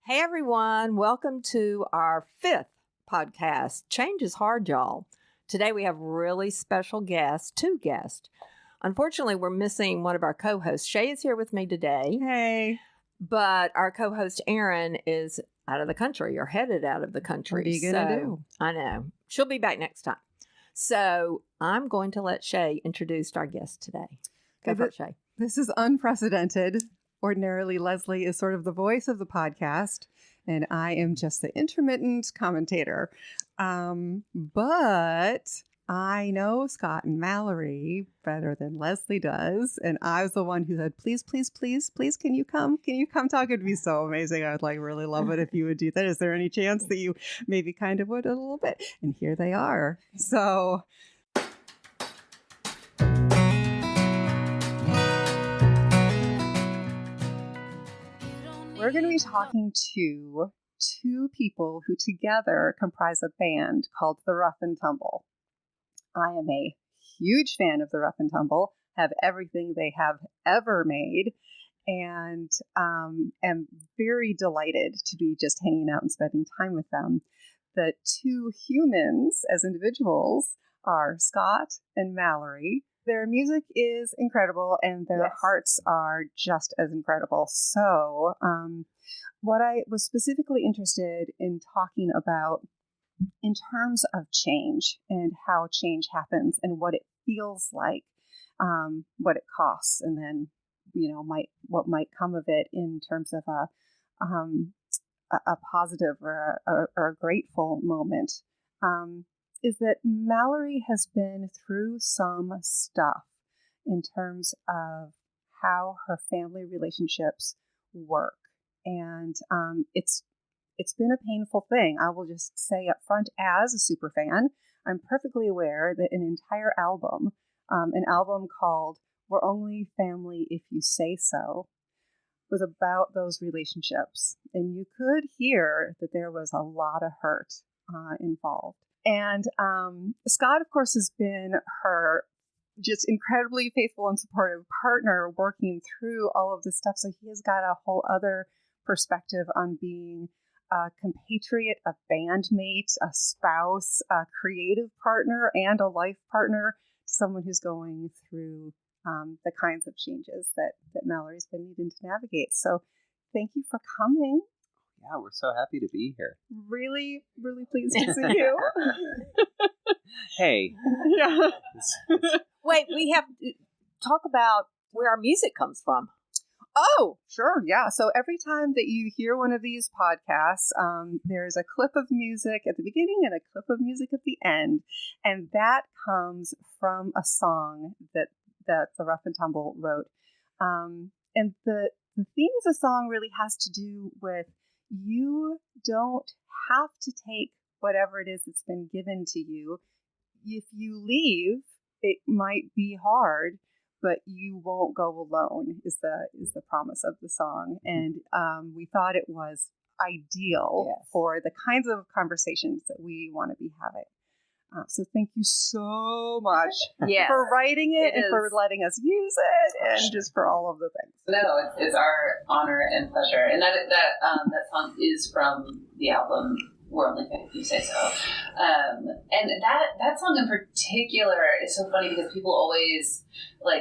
Hey everyone, welcome to our 5th podcast. Change is hard, y'all. Today we have really special guests, 2 guests. Unfortunately, we're missing one of our co-hosts. Shai is here with me today. Hey. But our co-host Erin is out of the country or headed out of the country. What are you going to do? I know. She'll be back next time. So I'm going to let Shai introduce our guest today. Go for it, Shai. This is unprecedented. Ordinarily, Leslie is sort of the voice of the podcast, and I am just the intermittent commentator. But I know Scott and Mallory better than Leslie does, and I was the one who said, please, can you come? Can you come talk? It'd be so amazing. I would really love it if you would do that. Is there any chance that you maybe kind of would a little bit? And here they are. So... we're going to be talking to 2 people who together comprise a band called the Rough and Tumble. I am a huge fan of the Rough and Tumble, have everything they have ever made, and am very delighted to be just hanging out and spending time with them. The 2 humans as individuals are Scott and Mallory. Their music is incredible, and their hearts are just as incredible. So what I was specifically interested in talking about in terms of change and how change happens and what it feels like, what it costs, and then, what might come of it in terms of a positive or a grateful moment. Is that Mallory has been through some stuff in terms of how her family relationships work. And it's been a painful thing. I will just say up front, as a super fan, I'm perfectly aware that an entire album, an album called We're Only Family If You Say So, was about those relationships. And you could hear that there was a lot of hurt involved. And Scott, of course, has been her just incredibly faithful and supportive partner working through all of this stuff. So he has got a whole other perspective on being a compatriot, a bandmate, a spouse, a creative partner, and a life partner to someone who's going through the kinds of changes that Mallory's been needing to navigate. So thank you for coming. Yeah, we're so happy to be here. Really, really pleased to see you. Hey. Yeah. Wait, we have to talk about where our music comes from. Oh, sure. Yeah. So every time that you hear one of these podcasts, there's a clip of music at the beginning and a clip of music at the end. And that comes from a song that the Rough and Tumble wrote. And the theme of the song really has to do with you don't have to take whatever it is that's been given to you. If you leave, it might be hard, but you won't go alone is the promise of the song. And we thought it was ideal for the kinds of conversations that we want to be having. So thank you so much for writing it and for letting us use it and just for all of the things. No, it's our honor and pleasure. And that song is from the album We're Only Family If You Say So. And that song in particular is so funny because people always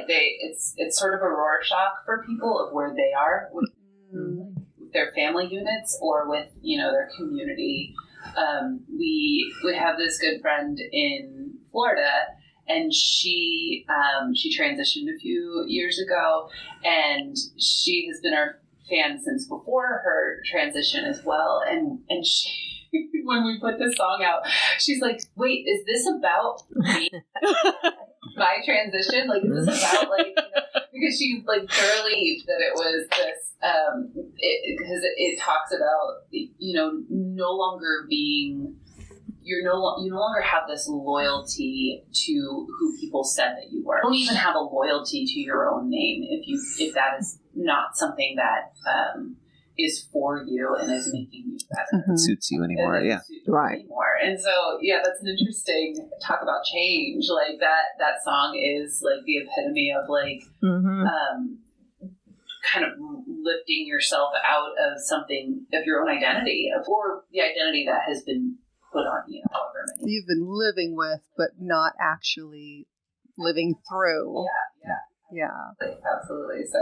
it's sort of a Rorschach for people of where they are with their family units or with their community. We have this good friend in Florida, and she transitioned a few years ago, and she has been our fan since before her transition as well. And she, when we put this song out, she's like, "Wait, is this about me? My transition? Like, is this about because she thoroughly that it was this because it talks about no longer being you no longer have this loyalty to who people said that you were. You don't even have a loyalty to your own name if that is not something that is for you and is making you better. It suits you anymore, yeah. Right. Anymore. And so, yeah, that's an interesting talk about change. Like that song is like the epitome of kind of lifting yourself out of something, of your own identity, or the identity that has been put on you, however many. You've been living with, but not actually living through. Yeah. Absolutely. So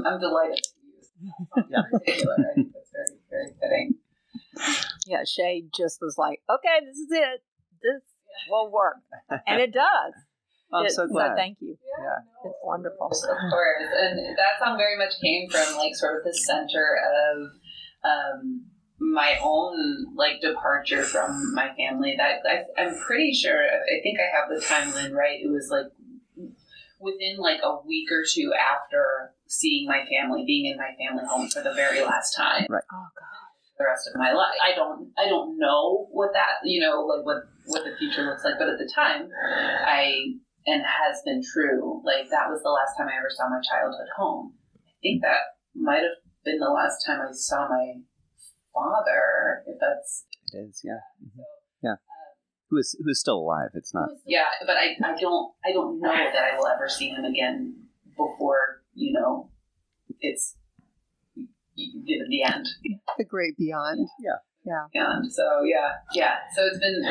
I'm delighted to use that in particular. I think that's very, very fitting. Yeah, Shai just was like, okay, this is it. This will work. And it does. I'm so glad. So thank you. Yeah. It's wonderful. Of course. And that song very much came from like sort of the center of my own like departure from my family. That I'm pretty sure, I think I have the timeline right. It was like within like a week or two after seeing my family, being in my family home for the very last time. Right. Oh God. The rest of my life. I don't know what that, like what the future looks like, but at the time and has been true, like that was the last time I ever saw my childhood home. I think that might have been the last time I saw my father, if that's... It is, yeah. Mm-hmm. Yeah. Who's still alive, it's not... Yeah, but I don't know that I will ever see him again before, it's the end. The great beyond. Yeah. And so, So it's been,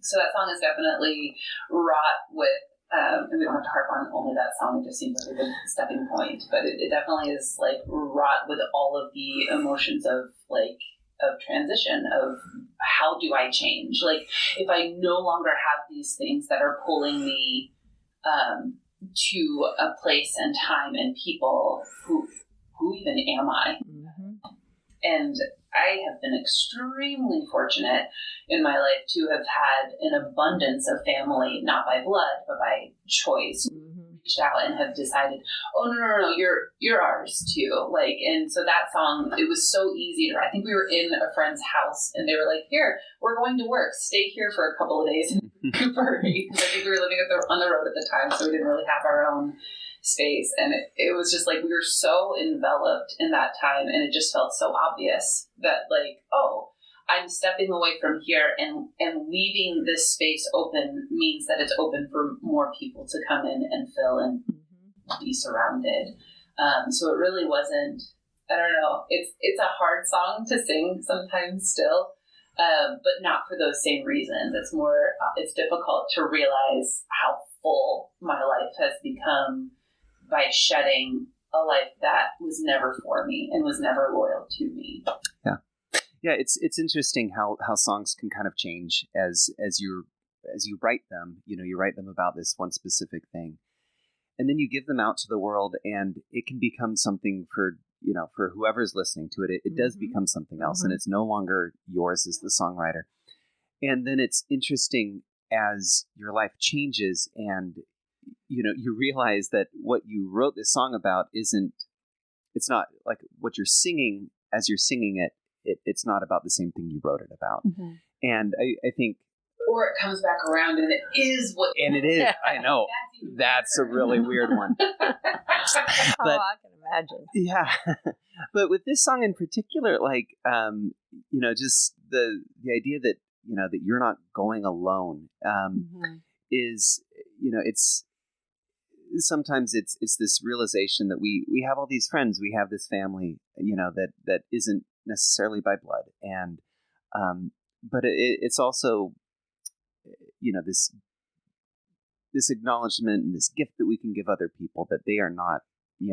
so that song is definitely wrought with, and we don't have to harp on only that song, it just seems like a good stepping point, but it definitely is like wrought with all of the emotions of transition, of how do I change? Like, if I no longer have these things that are pulling me to a place and time and people, who even am I? Mm-hmm. And I have been extremely fortunate in my life to have had an abundance of family, not by blood, but by choice. Mm-hmm. Reached out and have decided, oh no, you're ours too. Like, and so that song, it was so easy to. I think we were in a friend's house, and they were like, "Here, we're going to work. Stay here for a couple of days and recuperate." Because I think we were living on the road at the time, so we didn't really have our own space, and it was just like we were so enveloped in that time, and it just felt so obvious that like, oh, I'm stepping away from here and leaving this space open means that it's open for more people to come in and fill and be surrounded. So it really wasn't, I don't know, it's a hard song to sing sometimes still, but not for those same reasons. It's more, it's difficult to realize how full my life has become by shedding a life that was never for me and was never loyal to me. Yeah, it's interesting how songs can kind of change as you write them. You write them about this one specific thing, and then you give them out to the world, and it can become something for whoever's listening to it. It does become something else, and it's no longer yours as the songwriter. And then it's interesting as your life changes, and you realize that what you wrote this song about it's not like what you're singing as you're singing it. It's not about the same thing you wrote it about. Mm-hmm. And I think... Or it comes back around and it is what... And it is, I know. That's a really weird one. But, I can imagine. Yeah. But with this song in particular, like, just the idea that, that you're not going alone is, it's... Sometimes it's this realization that we have all these friends, we have this family, that isn't necessarily by blood, and but it's also this acknowledgement and this gift that we can give other people that they are not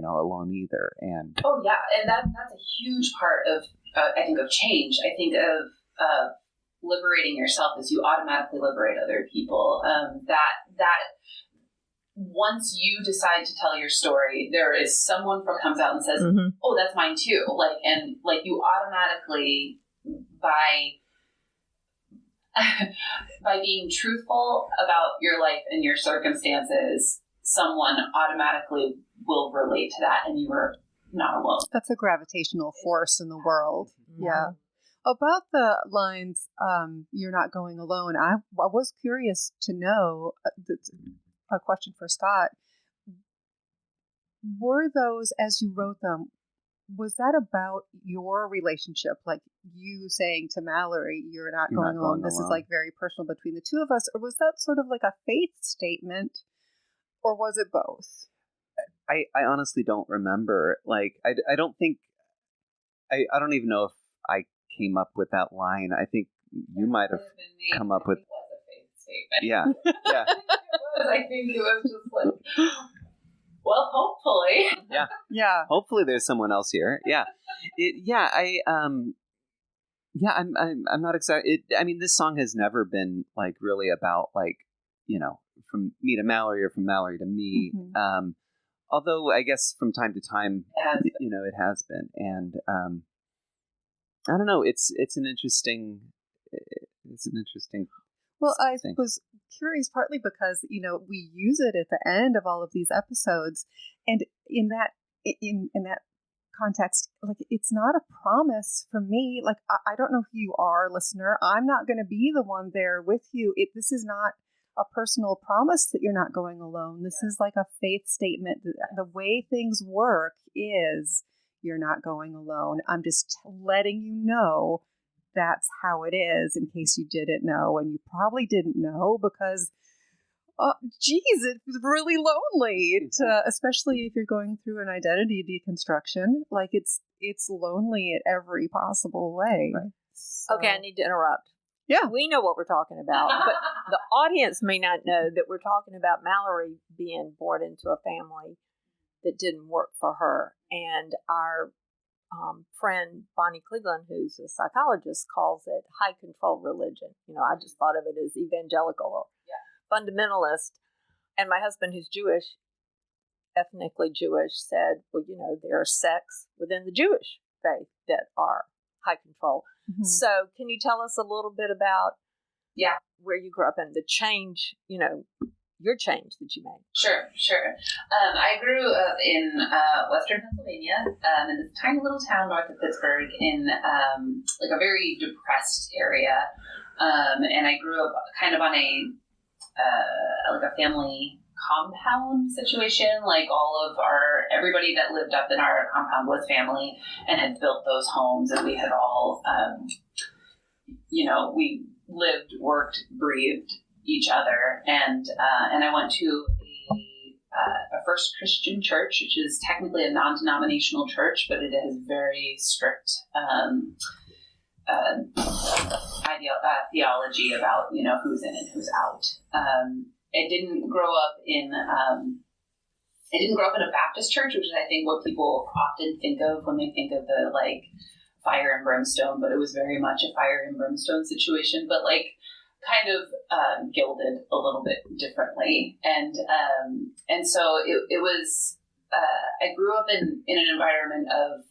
alone either. And and that's a huge part of I think of change. I think of liberating yourself as you automatically liberate other people. That once you decide to tell your story, there is someone who comes out and says, oh, that's mine too. And you automatically, by being truthful about your life and your circumstances, someone automatically will relate to that, and you are not alone. That's a gravitational force in the world. Yeah. About the lines, you're not going alone, I was curious to know, a question for Scott. Were those, as you wrote them, was that about your relationship? Like you saying to Mallory, you're not going alone. This is like very personal between the two of us. Or was that sort of like a faith statement? Or was it both? I honestly don't remember. Like, I don't think, I don't even know if I came up with that line. I think you might have come up with. It was a faith statement. Yeah. Yeah. I think it was just like, well, hopefully. Yeah. Yeah. Hopefully there's someone else here. Yeah. I'm not excited. I mean, this song has never been like really about like, from me to Mallory or from Mallory to me. Mm-hmm. Although I guess from time to time, it has been. And I don't know. It's an interesting. Well, I thing. was curious partly because, we use it at the end of all of these episodes. And in that context, like, it's not a promise for me. Like, I don't know who you are, listener. I'm not going to be the one there with you. This is not a personal promise that you're not going alone. This is like a faith statement. The way things work is you're not going alone. I'm just letting you know that's how it is, in case you didn't know, and you probably didn't know because, it's really lonely, especially if you're going through an identity deconstruction. Like, it's lonely in every possible way. Right. So, Okay, I need to interrupt. Yeah. We know what we're talking about, but the audience may not know that we're talking about Mallory being born into a family that didn't work for her. And our friend Bonnie Cleveland, who's a psychologist, calls it high control religion. I just thought of it as evangelical or fundamentalist. And my husband, who's Jewish, ethnically Jewish, said, well, there are sects within the Jewish faith that are high control. Mm-hmm. So can you tell us a little bit about where you grew up and the change, your change that you made? Sure. I grew up in Western Pennsylvania, in this tiny little town north of Pittsburgh, in like a very depressed area, and I grew up kind of on a family compound situation. Like, everybody that lived up in our compound was family and had built those homes, and we had all, we lived, worked, breathed each other, and I went to a First Christian Church, which is technically a non-denominational church, but it has very strict theology about who's in and who's out. I didn't grow up in a Baptist church, which is, I think, what people often think of when they think of the fire and brimstone, but it was very much a fire and brimstone situation, but kind of gilded a little bit differently. And so it was, I grew up in an environment of,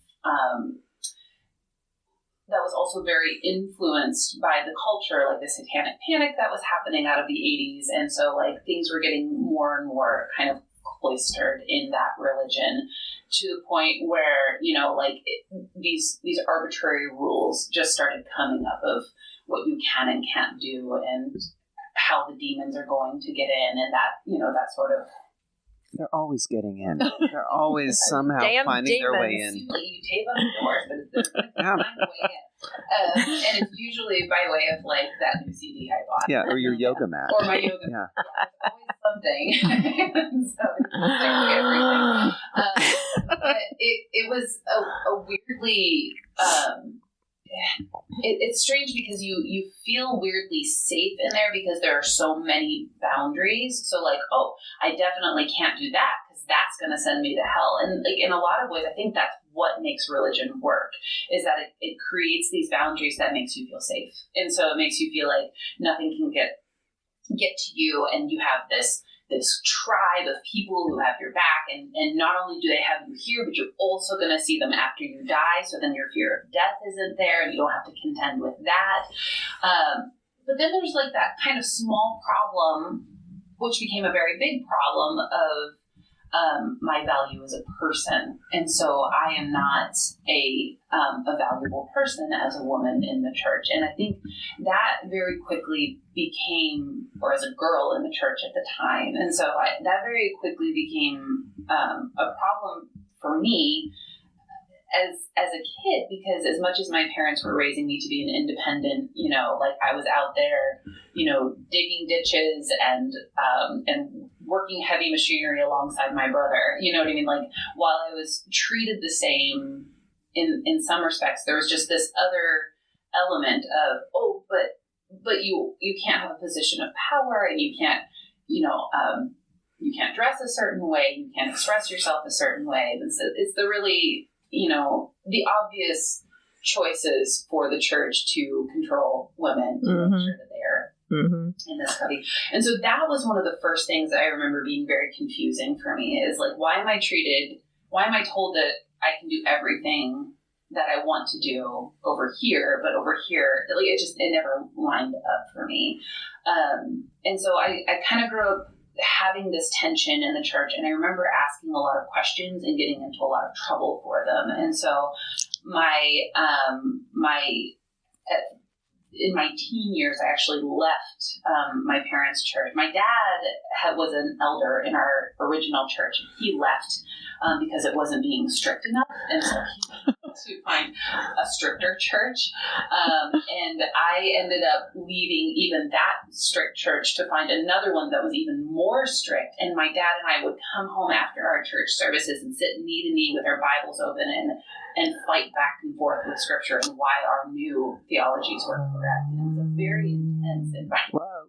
that was also very influenced by the culture, like the satanic panic that was happening out of the 80s. And so things were getting more and more kind of cloistered in that religion, to the point where, these arbitrary rules just started coming up of what you can and can't do, and how the demons are going to get in, and that sort of. They're always getting in. They're always somehow finding their way in. You tape up the doors, but they're going to find a way in. And it's usually by way of that new CD I bought. Yeah, or your yoga mat. Or my yoga mat. There's always something. So it's everything. But it was a weirdly. It's strange because you feel weirdly safe in there because there are so many boundaries. So I definitely can't do that because that's going to send me to hell. And in a lot of ways, I think that's what makes religion work, is that it creates these boundaries that makes you feel safe. And so it makes you feel like nothing can get to you, and you have this tribe of people who have your back, and not only do they have you here, but you're also going to see them after you die, so then your fear of death isn't there, and you don't have to contend with that. But then there's that kind of small problem, which became a very big problem, of my value as a person. And so I am not a valuable person as a woman in the church. And I think that very quickly became, or as a girl in the church at the time. And so that very quickly became a problem for me as a kid, because as much as my parents were raising me to be an independent, like I was out there, digging ditches and working heavy machinery alongside my brother, you know what I mean? Like, while I was treated the same in some respects, there was just this other element of, but you can't have a position of power, and you can't, you can't dress a certain way, you can't express yourself a certain way. It's the really, the obvious choices for the church to control women, to make sure that they're in this cubby. And so that was one of the first things that I remember being very confusing for me, is like, why am I told that I can do everything that I want to do over here, but over here, like, it never lined up for me. And so I kind of grew up having this tension in the church, and I remember asking a lot of questions and getting into a lot of trouble for them. And so in my teen years, I actually left my parents' church. My dad was an elder in our original church. He left because it wasn't being strict enough, and so he went to find a stricter church. And I ended up leaving even that strict church to find another one that was even more strict. And my dad and I would come home after our church services and sit knee to knee with our Bibles open and fight back and forth with Scripture and why our new theologies were correct. And it was a very intense environment.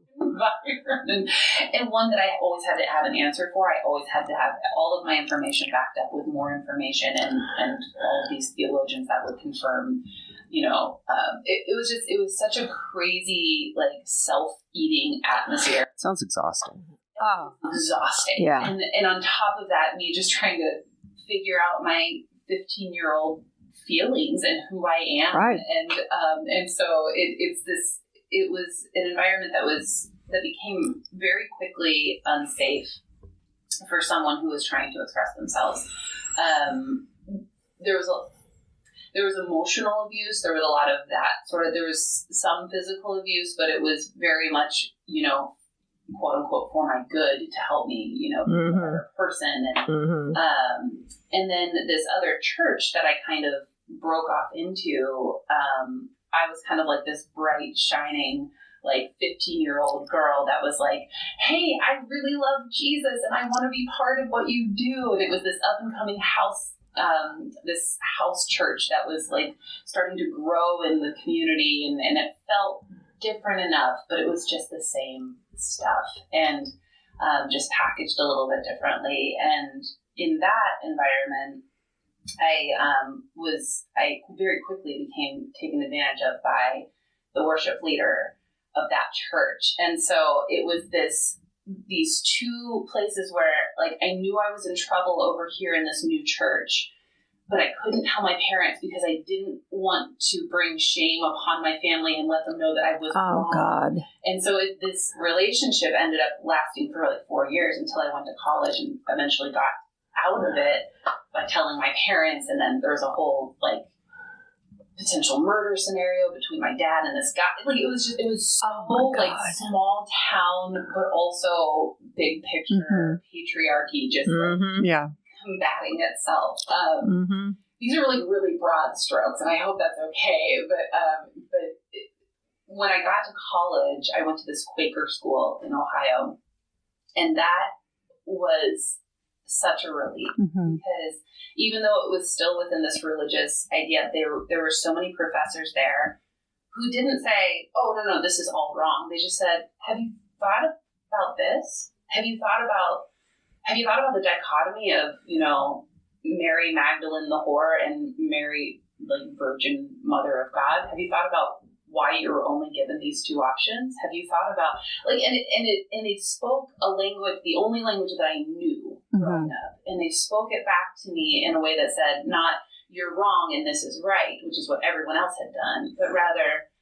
And one that I always had to have an answer for. I always had to have all of my information backed up with more information, and all of these theologians that would confirm, it was such a crazy, like, self-eating atmosphere. Sounds exhausting. Oh, exhausting. Yeah. And on top of that, me just trying to figure out my 15-year-old feelings and who I am. Right. And so it was an environment that became very quickly unsafe for someone who was trying to express themselves. There was emotional abuse. There was a lot of that sort of. There was some physical abuse, but it was very much, quote unquote, for my good, to help me, be a better person. And then this other church that I kind of broke off into, I was kind of like this bright, shining, like 15-year-old girl that was like, hey, I really love Jesus and I want to be part of what you do. And it was this up and coming this house church that was like starting to grow in the community, and it felt different enough, but it was just the same stuff, and just packaged a little bit differently. And in that environment, I very quickly became taken advantage of by the worship leader of that church. And so it was these two places where, like, I knew I was in trouble over here in this new church, but I couldn't tell my parents because I didn't want to bring shame upon my family and let them know that I was wrong. God. And so this relationship ended up lasting for like 4 years until I went to college and eventually got out of it by telling my parents. And then there was a whole, like, potential murder scenario between my dad and this guy. Like, it was so like small town, but also big picture patriarchy, just like combating itself. These are like really broad strokes, and I hope that's okay. But when I got to college, I went to this Quaker school in Ohio, and that was such a relief because even though it was still within this religious idea, there were so many professors there who didn't say, oh, no, this is all wrong. They just said, have you thought about this? Have you thought about the dichotomy of, Mary Magdalene the whore and Mary, like, Virgin Mother of God? Have you thought about why you were only given these two options? Have you thought about, like, and they spoke a language, the only language that I knew growing up, and they spoke it back to me in a way that said, not you're wrong and this is right, which is what everyone else had done, but rather,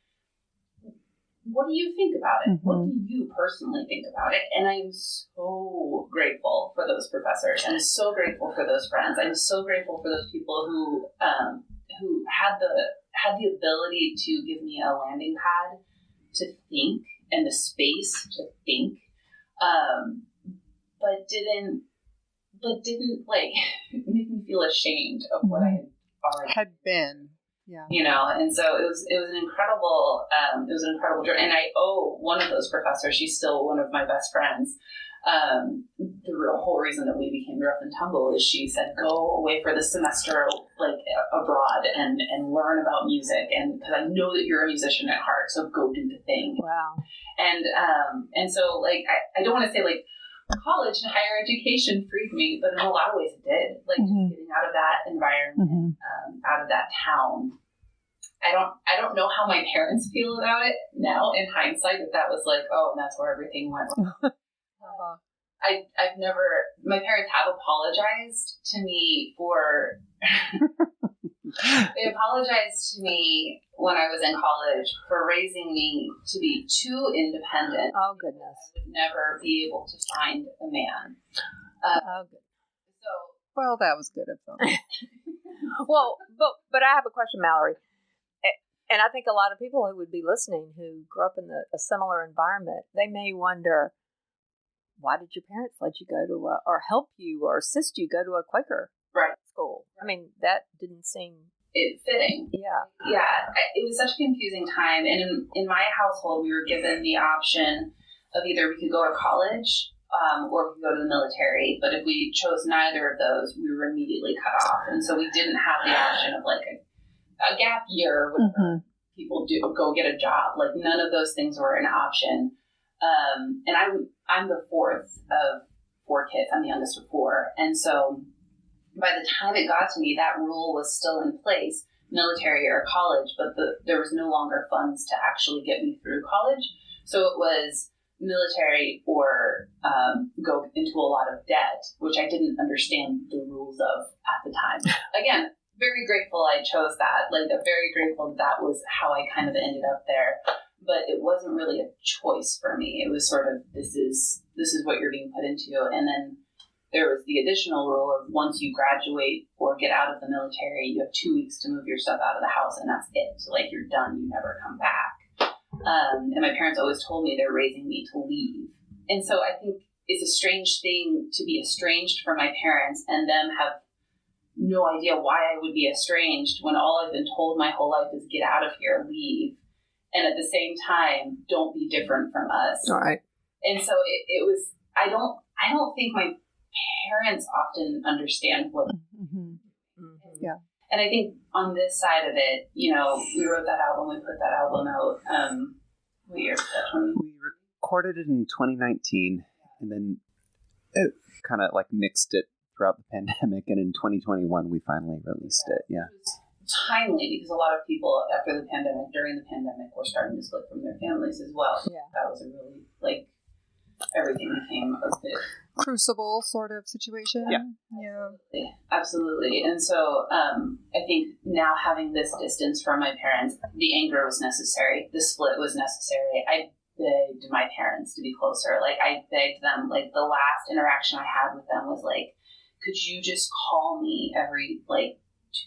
what do you think about it? What do you personally think about it? And I'm so grateful for those professors. I'm so grateful for those friends. I'm so grateful for those people who had the ability to give me a landing pad to think and the space to think, but didn't like make me feel ashamed of what I had already had been. Yeah. And so it was an incredible journey. And I owe one of those professors, she's still one of my best friends. The real whole reason that we became Rough and Tumble is she said, go away for the semester, like abroad and learn about music. And because I know that you're a musician at heart, so go do the thing. Wow. And so like, I don't want to say like college and higher education freed me, but in a lot of ways it did. Like just getting out of that environment, out of that town. I don't know how my parents feel about it now in hindsight, if that was like, oh, and that's where everything went wrong. I've never, my parents have apologized to me for, they apologized to me when I was in college for raising me to be too independent. Oh, goodness. I would never be able to find a man. Oh, goodness. So, Well, that was good of them. Well, but I have a question, Mallory. And I think a lot of people who would be listening who grew up in a similar environment, they may wonder, why did your parents let you go to or help you or assist you go to a Quaker school? I mean, that didn't seem fitting. Yeah. It was such a confusing time. And in my household, we were given the option of either we could go to college or we could go to the military. But if we chose neither of those, we were immediately cut off. And so we didn't have the option of like a gap year or whatever people do, go get a job. Like none of those things were an option. And I'm the fourth of four kids. I'm the youngest of four. And so by the time it got to me, that rule was still in place, military or college, but there was no longer funds to actually get me through college. So it was military or go into a lot of debt, which I didn't understand the rules of at the time. Again, very grateful I chose that. Like, I'm very grateful that was how I kind of ended up there. But it wasn't really a choice for me. It was sort of, this is what you're being put into. And then there was the additional rule of once you graduate or get out of the military, you have 2 weeks to move your stuff out of the house, and that's it. So, like, you're done. You never come back. And my parents always told me they're raising me to leave. And so I think it's a strange thing to be estranged from my parents and them have no idea why I would be estranged when all I've been told my whole life is get out of here, leave. And at the same time, don't be different from us. All right. And so it was, I don't think my parents often understand what. Yeah. And I think on this side of it, we wrote that album, we put that album out, what year was that? We recorded it in 2019 and then it kind of like mixed it throughout the pandemic. And in 2021, we finally released it. Yeah. It was timely because a lot of people during the pandemic, were starting to split from their families as well. Yeah. That was a really, like, everything became a bit crucible sort of situation. Yeah. Absolutely. And so I think now having this distance from my parents, the anger was necessary. The split was necessary. I begged my parents to be closer. Like, I begged them. Like, the last interaction I had with them was like, could you just call me every,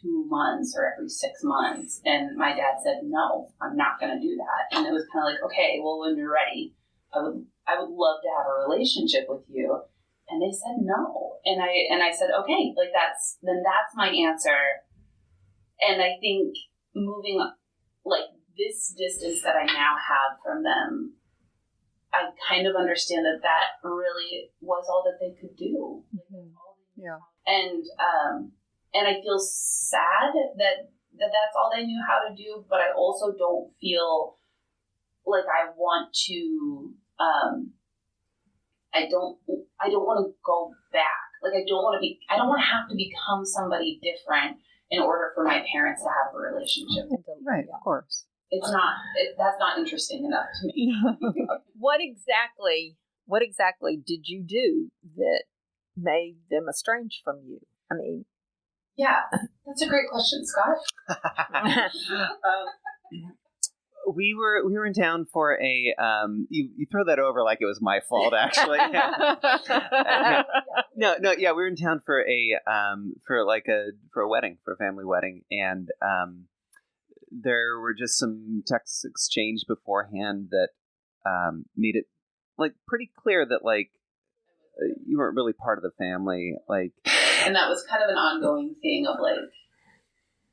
2 months or every 6 months? And my dad said, no, I'm not going to do that. And it was kind of like, okay, well, when you're ready, I would love to have a relationship with you. And they said no. And I said, okay, that's my answer. And I think moving, this distance that I now have from them, I kind of understand that really was all that they could do. Yeah. And I feel sad that that's all they knew how to do, but I also don't feel like I want to, I don't want to go back. Like, I don't want to have to become somebody different in order for my parents to have a relationship. Right, of course. That's not interesting enough to me. What exactly did you do that made them estranged from you? I mean, yeah, that's a great question, Scott. We were in town for a you throw that over like it was my fault, actually. No, we were in town for a wedding, for a family wedding, and there were just some texts exchanged beforehand that made it pretty clear that you weren't really part of the family, and that was kind of an ongoing thing of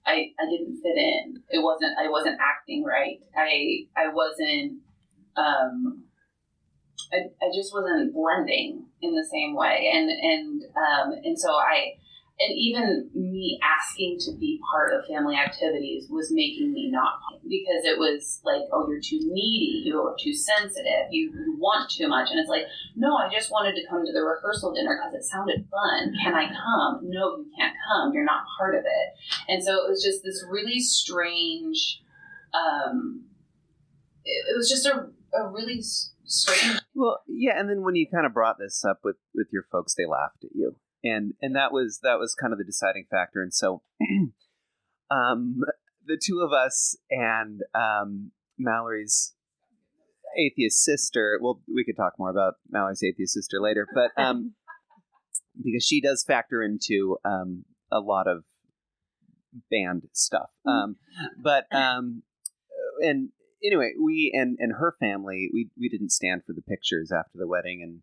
I didn't fit in. I wasn't acting right. I wasn't, I just wasn't blending in the same way. And so and even me asking to be part of family activities was making me not, because it was like, oh, you're too needy, you're too sensitive, you want too much. And it's like, no, I just wanted to come to the rehearsal dinner because it sounded fun. Can I come? No, you can't come. You're not part of it. And so it was just this really strange, it was just a really strange. Well, yeah, and then when you kind of brought this up with your folks, they laughed at you. And that was kind of the deciding factor. And so the two of us and Mallory's atheist sister, well, we could talk more about Mallory's atheist sister later, but because she does factor into a lot of band stuff. But and anyway, we and her family, we didn't stand for the pictures after the wedding, and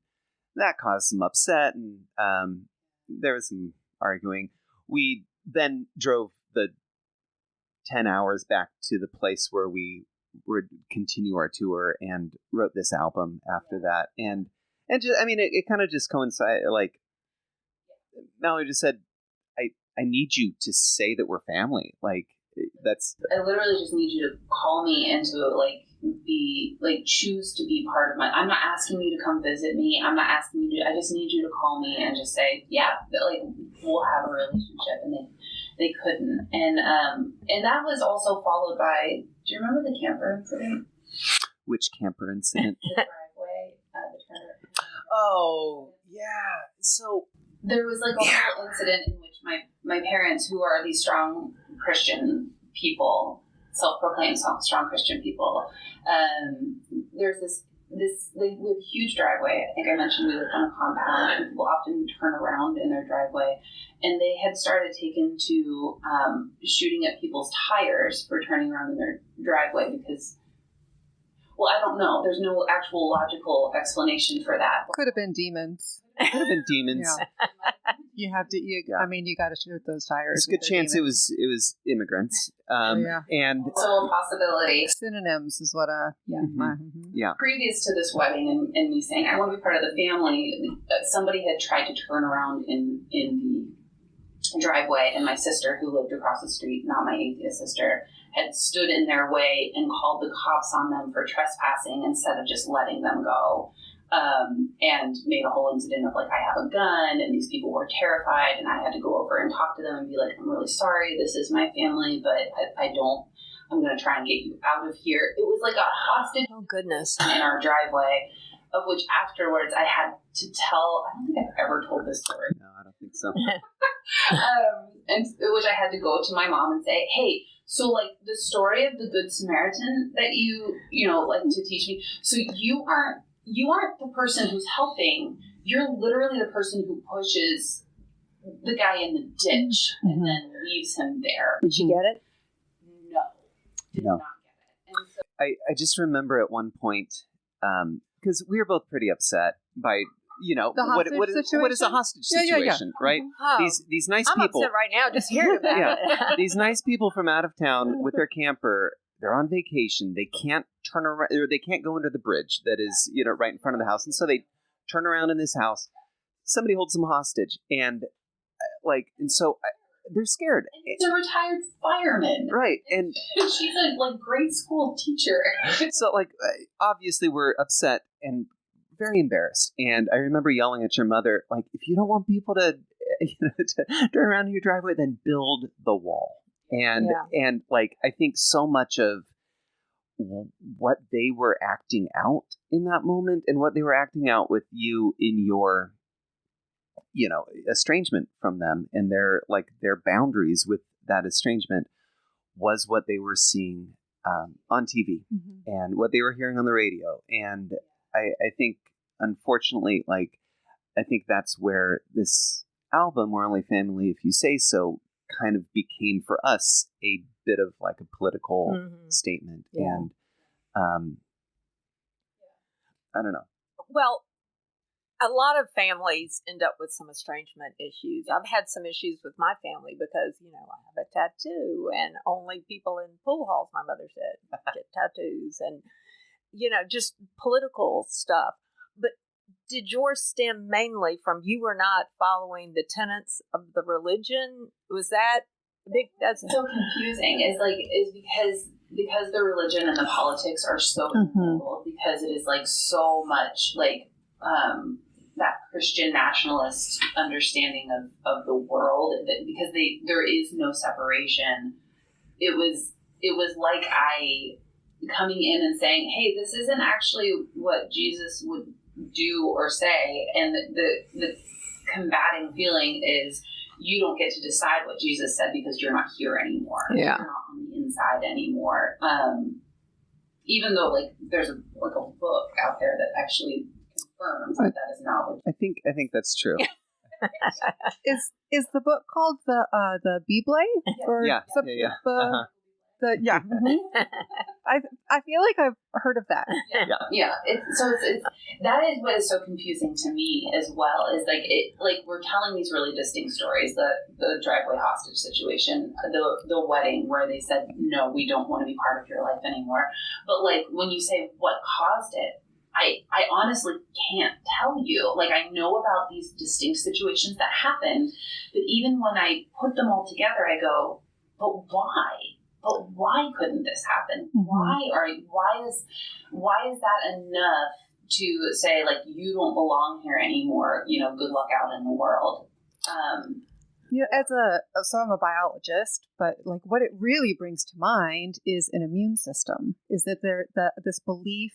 that caused some upset, and there was some arguing. We then drove the 10 hours back to the place where we would continue our tour and wrote this album after that. And just, I mean, it kind of just coincided. Like Mallory just said, I need you to say that we're family. Like that's. I literally just need you to call me and to choose to be part of my. I'm not asking you to come visit me. I'm not asking you to. I just need you to call me and just say, yeah, we'll have a relationship. And they couldn't. And that was also followed by. Do you remember the camper incident? Which camper incident? The driveway. The Turner. Oh yeah. So there was a whole incident in which my parents, who are these strong Christian people, self-proclaimed strong Christian people, there's this we have a huge driveway. I think I mentioned we lived on a compound, and people often turn around in their driveway, and they had started taking to shooting at people's tires for turning around in their driveway because, well, I don't know. There's no actual logical explanation for that. Could have been demons. Could have been demons. Yeah. You have to. You got to shoot those tires. There's a good chance demons. it was immigrants. And also a possibility. Synonyms is what yeah. Previous to this wedding and me saying I want to be part of the family, somebody had tried to turn around in the driveway, and my sister, who lived across the street, not my atheist sister, had stood in their way and called the cops on them for trespassing instead of just letting them go. And made a whole incident of I have a gun, and these people were terrified, and I had to go over and talk to them and be like, I'm really sorry, this is my family, but I'm going to try and get you out of here. It was like a hostage. Oh, goodness. In our driveway, of which afterwards I had to tell, I don't think I've ever told this story. No, I don't think so. And which I had to go to my mom and say, hey, so the story of the Good Samaritan that you to teach me, so you aren't the person who's helping. You're literally the person who pushes the guy in the ditch and then leaves him there. Did you get it? No. Did not get it. And so, I just remember at one point, because we were both pretty upset by, what is a hostage situation, right? Oh, these nice I'm people. I'm upset right now just hearing about it. These nice people from out of town with their camper. They're on vacation. They can't turn around, or they can't go under the bridge that is, right in front of the house. And so they turn around in this house. Somebody holds them hostage, and they're scared. It's a retired fireman, right? And she's a grade school teacher. So obviously we're upset and very embarrassed. And I remember yelling at your mother, if you don't want people to, to turn around in your driveway, then build the wall. And I think so much of what they were acting out in that moment and what they were acting out with you in your, estrangement from them and their boundaries with that estrangement was what they were seeing on TV and what they were hearing on the radio. And I think, unfortunately, I think that's where this album, We're Only Family If You Say So, kind of became for us a bit of a political statement. And I don't know. Well, A lot of families end up with some estrangement issues. I've had some issues with my family because, I have a tattoo and only people in pool halls, my mother said, get tattoos and, just political stuff. But did yours stem mainly from you were not following the tenets of the religion? Was that big? That's so confusing. Is because the religion and the politics are so entangled, because it is so much that Christian nationalist understanding of the world, that because there is no separation. It was like I coming in and saying, hey, this isn't actually what Jesus would do or say, and the combating feeling is you don't get to decide what Jesus said because you're not here anymore. Yeah. You're not on the inside anymore. Even though there's a book out there that actually confirms that is not what I think that's true. Is the book called the Bible? Or yeah. I feel like I've heard of that. Yeah. It's that is what is so confusing to me as well. Is we're telling these really distinct stories. The driveway hostage situation, the wedding where they said no, we don't want to be part of your life anymore. But when you say what caused it, I honestly can't tell you. I know about these distinct situations that happened, but even when I put them all together, I go, but why? But why couldn't this happen? Mm-hmm. Why is that enough to say you don't belong here anymore? Good luck out in the world. So I'm a biologist, but what it really brings to mind is an immune system. Is that this belief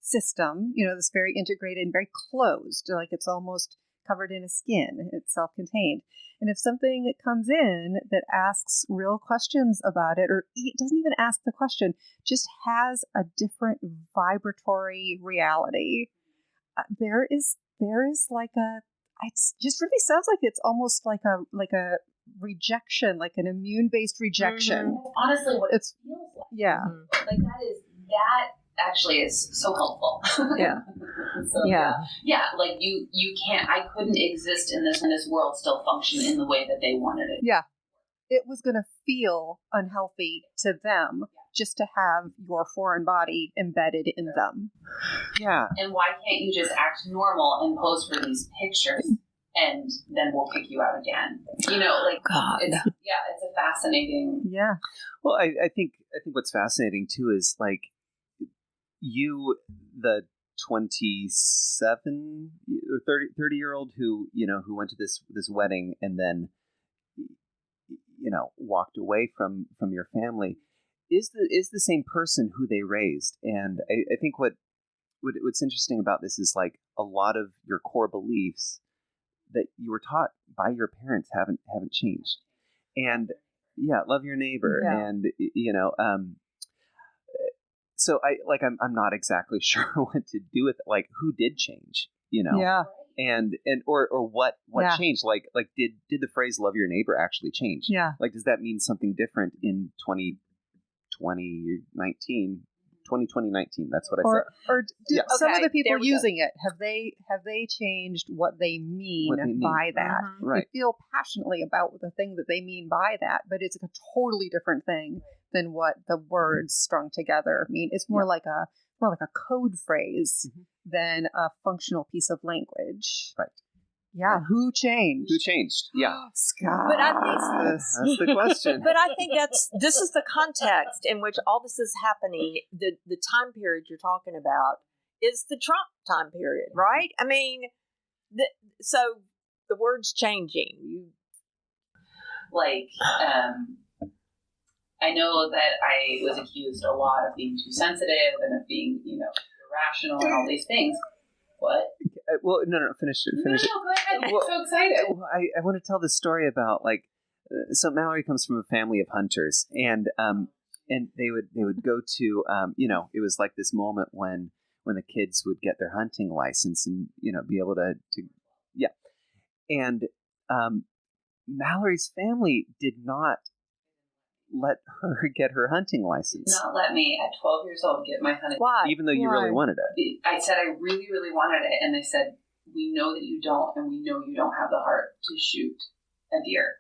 system, this very integrated and very closed, it's almost covered in a skin. It's self-contained. And if something comes in that asks real questions about it, or it doesn't even ask the question, just has a different vibratory reality, there is it just really sounds like it's almost like a rejection, like an immune-based rejection. Mm-hmm. Honestly, what it feels like. Yeah. Mm-hmm. That actually is so helpful. Yeah. So, yeah. You can't. I couldn't exist in this world, still function in the way that they wanted it. Yeah, it was going to feel unhealthy to them just to have your foreign body embedded in them. Yeah. And why can't you just act normal and pose for these pictures, and then we'll kick you out again? God. It's a fascinating. Yeah. Well, I think what's fascinating too is you, the 27 or 30-year-old who went to this wedding and then walked away from your family is the same person who they raised. And I think what's interesting about this is a lot of your core beliefs that you were taught by your parents haven't changed. And love your neighbor. Yeah. And so I'm not exactly sure what to do with it. Who did change, Yeah. and or what changed? Did the phrase "love your neighbor" actually change? Yeah. Does that mean something different in 2019? That's what I said. Or did some of the people go. using it, have they changed what they mean by that? Mm-hmm. Right. They feel passionately about the thing that they mean by that, but it's a totally different thing than what the words strung together mean. It's more like a code phrase than a functional piece of language. Right. Yeah. Who changed? Who changed? Yeah. Scott. But I think That's the question. But I think this is the context in which all this is happening. The time period you're talking about is the Trump time period, right? I mean, so the word's changing. I know that I was accused a lot of being too sensitive and of being, irrational and all these things. What? Well, no, finish it. No, go ahead. I'm so excited. I want to tell this story about so Mallory comes from a family of hunters, and they would go to it was this moment when the kids would get their hunting license and be able to and Mallory's family did not let her get her hunting license. Did not let me at 12 years old get my hunting. Why? Even though you really wanted it. I said I really, really wanted it, and they said, we know that you don't, and we know you don't have the heart to shoot a deer.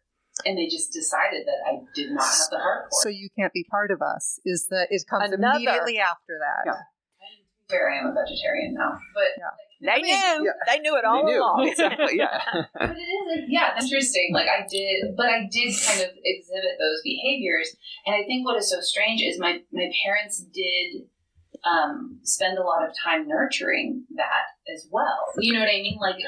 And they just decided that I did not have the heart for it. So you can't be part of us. It comes Another. immediately after that. Yeah. Where I am a vegetarian now, but They knew it all along. Exactly, yeah. but it is, that's interesting. Like I did kind of exhibit those behaviors, and I think what is so strange is my parents did spend a lot of time nurturing that as well. You know what I mean? Like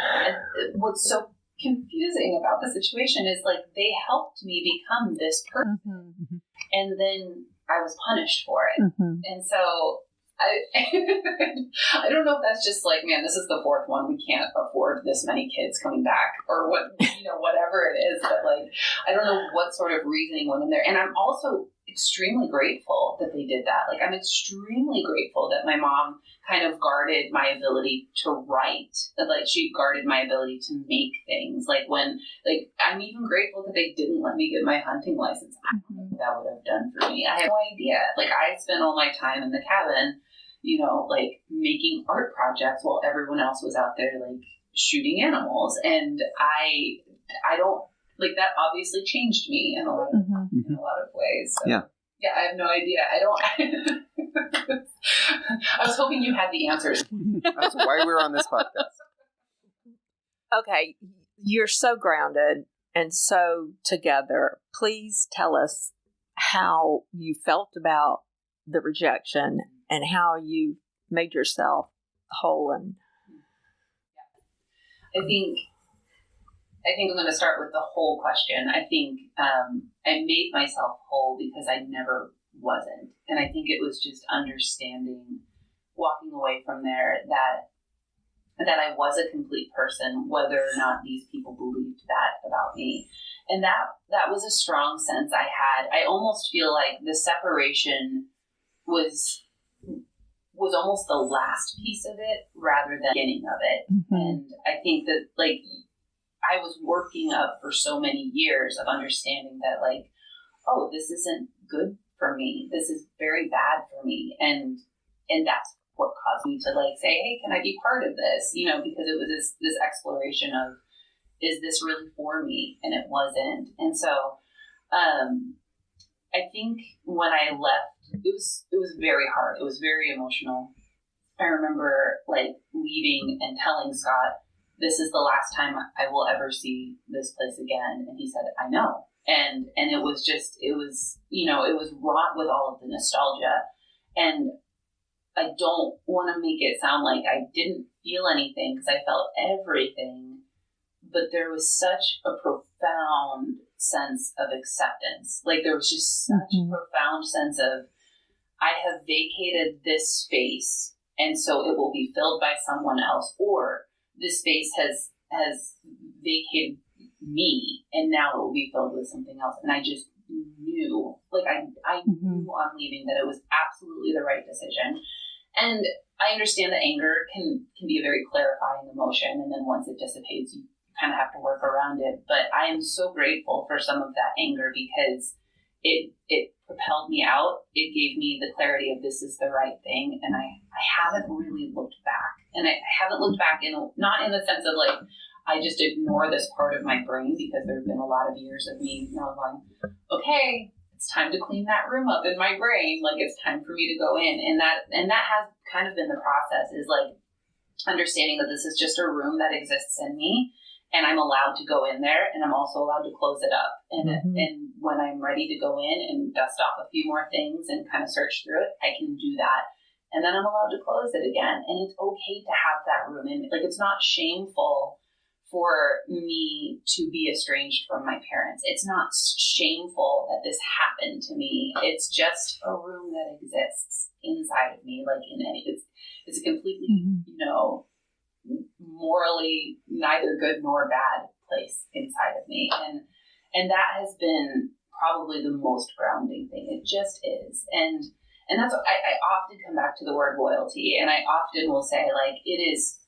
what's so confusing about the situation is like they helped me become this person, Mm-hmm. and then I was punished for it, Mm-hmm. and so. I don't know if that's just like, man, this is the fourth one. We can't afford this many kids coming back or whatever it is. But like, I don't know what sort of reasoning went in there. And I'm also extremely grateful that they did that. Like, I'm extremely grateful that my mom kind of guarded my ability to write. Like, she guarded my ability to make things. Like I'm even grateful that they didn't let me get my hunting license. I don't know what that would have done for me. I have no idea. Like, I spent all my time in the cabin, like making art projects while everyone else was out there, like shooting animals. And I don't, like, that obviously changed me in a lot of ways. So, yeah, I have no idea. I don't, I was hoping you had the answers. That's why we're on this podcast. Okay, you're so grounded and so together. Please tell us how you felt about the rejection and how you made yourself whole. And I think I'm going to start with the whole question. I think I made myself whole because I never wasn't. And I think it was just understanding, walking away from there, that I was a complete person, whether or not these people believed that about me. And that was a strong sense I had. I almost feel like the separation was almost the last piece of it rather than the beginning of it. Mm-hmm. And I think that, like, I was working up for so many years of understanding that, like, oh, this isn't good for me. This is very bad for me. And that's what caused me to, like, say, hey, can I be part of this? Because it was this exploration of, is this really for me? And it wasn't. And so, I think when I left, it was very hard. It was very emotional. I remember, like, leaving and telling Scott, this is the last time I will ever see this place again. And he said, I know. And it was just, it was wrought with all of the nostalgia. And I don't want to make it sound like I didn't feel anything, because I felt everything. But there was such a profound sense of acceptance. Like, there was just such a profound sense of, I have vacated this space, and so it will be filled by someone else, or this space has vacated me, and now it will be filled with something else. And I just knew, like, I knew on leaving that it was absolutely the right decision. And I understand that anger can be a very clarifying emotion, and then once it dissipates, you kind of have to work around it. But I am so grateful for some of that anger, because it propelled me out. It gave me the clarity of, this is the right thing. And I haven't really looked back. And I haven't looked back not in the sense of, like, I just ignore this part of my brain, because there have been a lot of years of me going, okay, it's time to clean that room up in my brain. Like, it's time for me to go in. And that has kind of been the process, is like understanding that this is just a room that exists in me. And I'm allowed to go in there, and I'm also allowed to close it up. And and when I'm ready to go in and dust off a few more things and kind of search through it, I can do that. And then I'm allowed to close it again. And it's okay to have that room. And, like, it's not shameful for me to be estranged from my parents. It's not shameful that this happened to me. It's just a room that exists inside of me. Like, it's a completely, morally neither good nor bad place inside of me. And that has been probably the most grounding thing. It just is. And that's what I often come back to the word loyalty. And I often will say, like, it is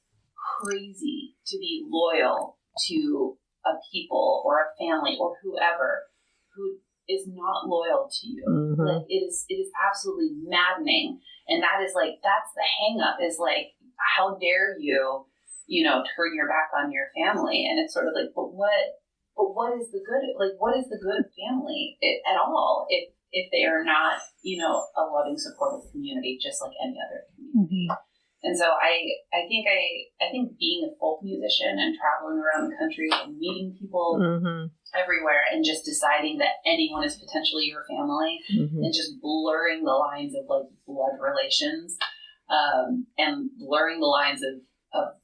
crazy to be loyal to a people or a family or whoever who is not loyal to you. Mm-hmm. Like it is absolutely maddening. And that is like, that's the hang up, is like, how dare you, turn your back on your family? And it's sort of like, but what is the good? Like, what is the good of family at all if they are not, a loving, supportive community, just like any other community? Mm-hmm. And so I think being a folk musician and traveling around the country and meeting people mm-hmm. everywhere and just deciding that anyone is potentially your family, mm-hmm. and just blurring the lines of like blood relations, and blurring the lines of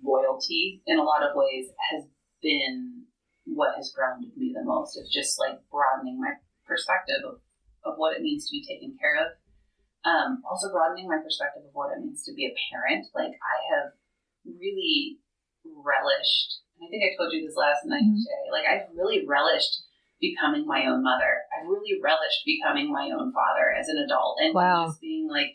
loyalty in a lot of ways has been what has grounded me the most. It's just like broadening my perspective of what it means to be taken care of. Also broadening my perspective of what it means to be a parent. Like I have really relished, and I think I told you this last night, mm-hmm. Shay, like I've really relished becoming my own mother. I've really relished becoming my own father as an adult, and wow. just being like,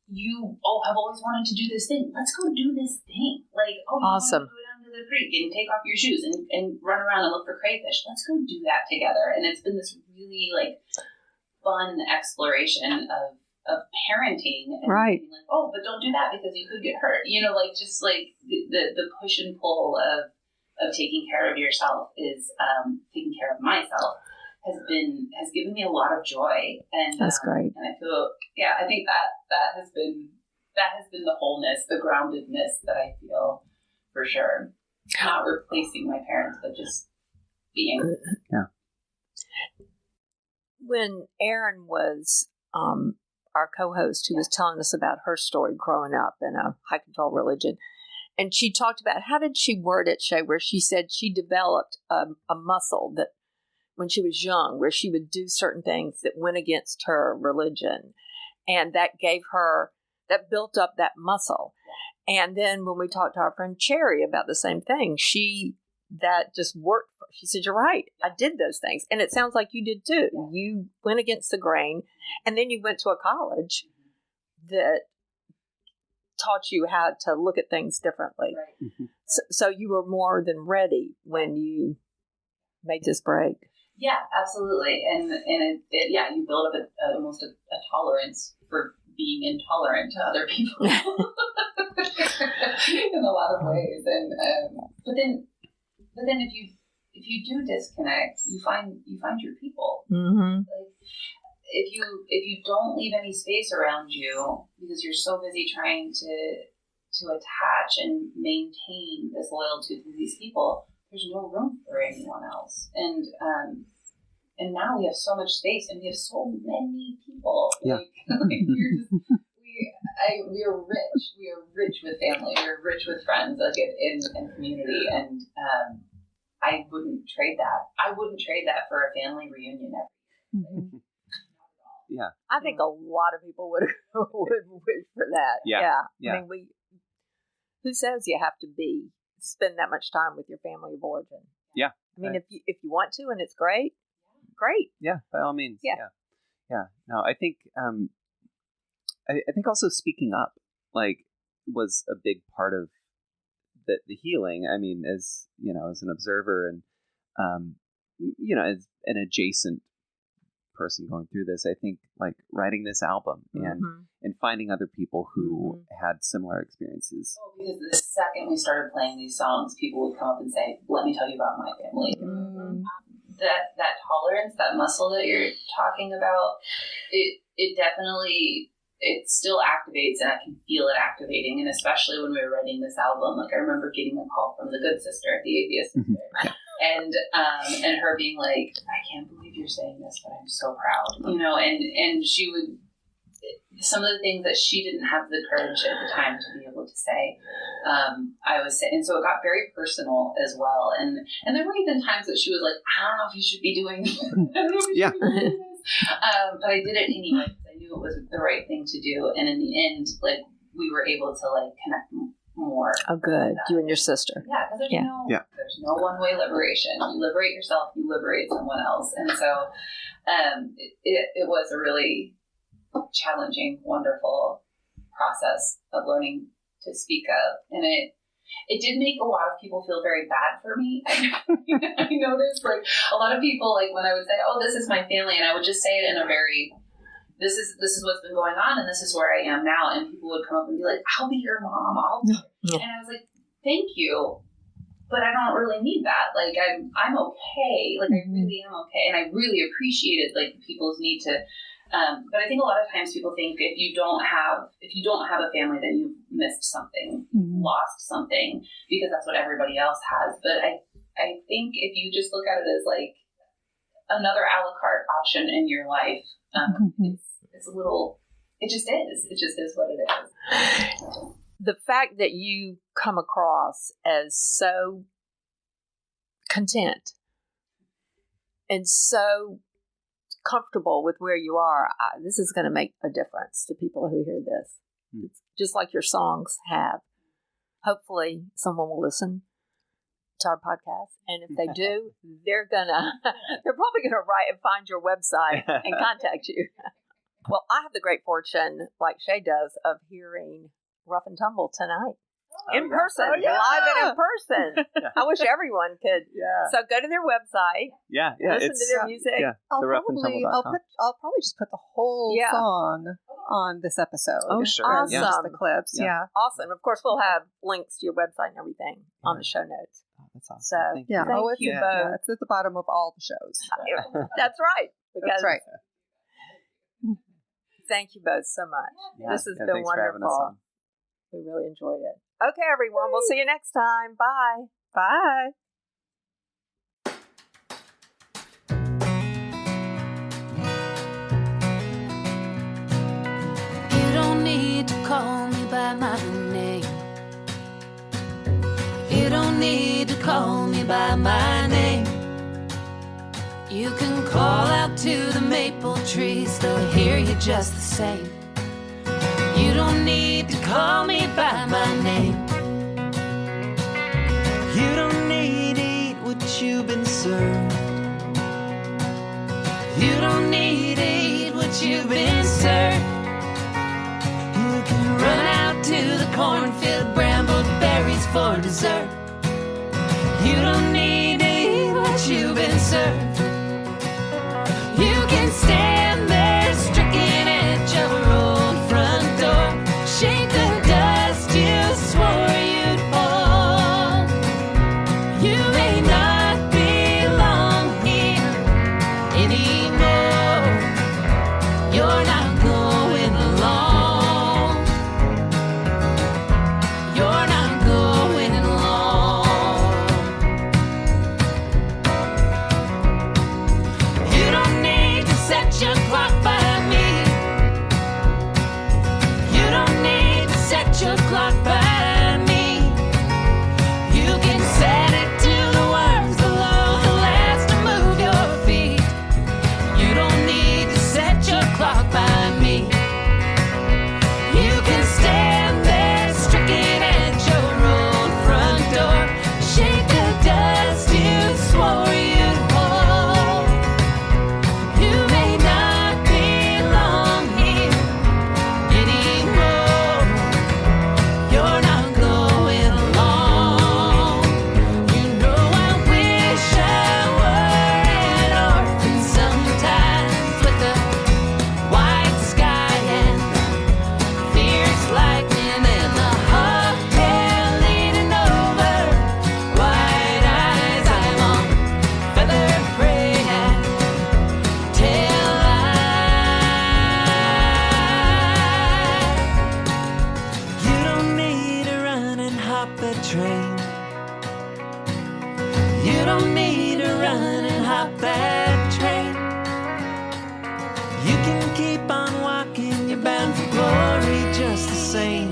you have always wanted to do this thing. Let's go do this thing. Like, awesome. You want to go down to the creek and take off your shoes and run around and look for crayfish. Let's go do that together. And it's been this really like fun exploration of parenting, and right. being like, but don't do that because you could get hurt. Like just like the push and pull of taking care of yourself is taking care of myself has given me a lot of joy, and that's great. And I feel, I think that has been the wholeness, the groundedness that I feel, for sure. Not replacing my parents, but just being. Yeah. When Erin was our co-host, who was telling us about her story growing up in a high control religion, and she talked about, how did she word it, Shay, where she said she developed a muscle that when she was young, where she would do certain things that went against her religion, and that built up that muscle. And then when we talked to our friend Cherry about the same thing, that just worked. She said, you're right. I did those things. And it sounds like you did too. You went against the grain, and then you went to a college that taught you how to look at things differently. Right. Mm-hmm. So you were more than ready when you made this break. Yeah, absolutely. And you build up almost a tolerance for being intolerant to other people in a lot of ways. And but then if you do disconnect, you find your people. Mm-hmm. Like if you don't leave any space around you because you're so busy trying to attach and maintain this loyalty to these people, there's no room for anyone else. And now we have so much space, and we have so many people. Yeah. We are rich. We are rich with family. We're rich with friends, like in community. And I wouldn't trade that. I wouldn't trade that for a family reunion ever. Mm-hmm. Yeah. I think a lot of people would wish for that. Yeah. I mean, who says you have to spend that much time with your family of origin? Yeah. I mean, if you want to, and it's great. Yeah, by all means. Yeah. No, I think I think also speaking up was a big part of the healing. I mean, as as an observer and as an adjacent person going through this, I think writing this album and finding other people who had similar experiences. Because the second we started playing these songs, people would come up and say, "Let me tell you about my family." Mm-hmm. That tolerance, that muscle that you're talking about, it definitely, it still activates, and I can feel it activating. And especially when we were writing this album, I remember getting a call from the good sister, the atheist sister, and her being like, "I can't believe you're saying this, but I'm so proud," and she would, some of the things that she didn't have the courage at the time to be able to say, I was saying, and so it got very personal as well. And there were even times that she was like, "I don't know if you should be doing this. I don't know if you should be doing this." But I did it anyway because I knew it was the right thing to do. And in the end, we were able to connect more. Oh, good. You and your sister. Yeah, because there's no one-way liberation. You liberate yourself, you liberate someone else. And so it was a really challenging, wonderful process of learning to speak up. And it did make a lot of people feel very bad for me. I noticed, like, a lot of people, like, when I would say, oh, this is my family, and I would just say it in a very, this is what's been going on, and this is where I am now, and people would come up and be like, I'll be your mom, and I was like, thank you, but I don't really need that. Like, I'm okay. Like, I really am okay, and I really appreciated, like, people's need to, but I think a lot of times people think if you don't have a family, then you've missed something, lost something, because that's what everybody else has. But I think if you just look at it as like another a la carte option in your life, it's a little, it just is what it is. The fact that you come across as so content and so comfortable with where you are, this is going to make a difference to people who hear this. It's just like your songs have. Hopefully someone will listen to our podcast, and if they do, they're probably gonna write and find your website and contact you. Well, I have the great fortune, like Shai does, of hearing Rough and Tumble tonight. In person, live and in person. I wish everyone could. So go to their website. Listen to their music. I'll probably just put the whole song on this episode. Oh, sure. Awesome. Just the clips. Awesome. Of course, we'll have links to your website and everything on the show notes. Oh, that's awesome. So thank you both. It's at the bottom of all the shows. That's right. That's right. Thank you both so much. This has been thanks for having us wonderful. on. We really enjoyed it. Okay, everyone. We'll see you next time. Bye. Bye. You don't need to call me by my name. You don't need to call me by my name. You can call out to the maple trees, they'll hear you just the same. You don't need to call me by my name. You don't need to eat what you've been served. You don't need to eat what you've been served. You can Run out to the cornfield, brambled berries for dessert. You don't need to eat what you've been served. You can stand there stricken at your own front door. Shake the dust you swore you'd fall. You may not belong here anymore. You're not going along. You're not going along. You don't need to set your clock by me. You don't need to set your clock by me. You can set it to the worms below the last to move your feet. You don't need to set your clock by me. You can stand there stricken at your own front door. Shake the dust you swore you'd hold. You may not belong here anymore. You're not going along. You know I wish I were an orphan sometimes, with the white sky and the fierce lightning and the hawk-tail leaning over. White eyes, I'm on feather prey at tail light. You don't need to run and hop a train. You don't need to run and hop that train. You can keep on walking, you're bound for glory just the same.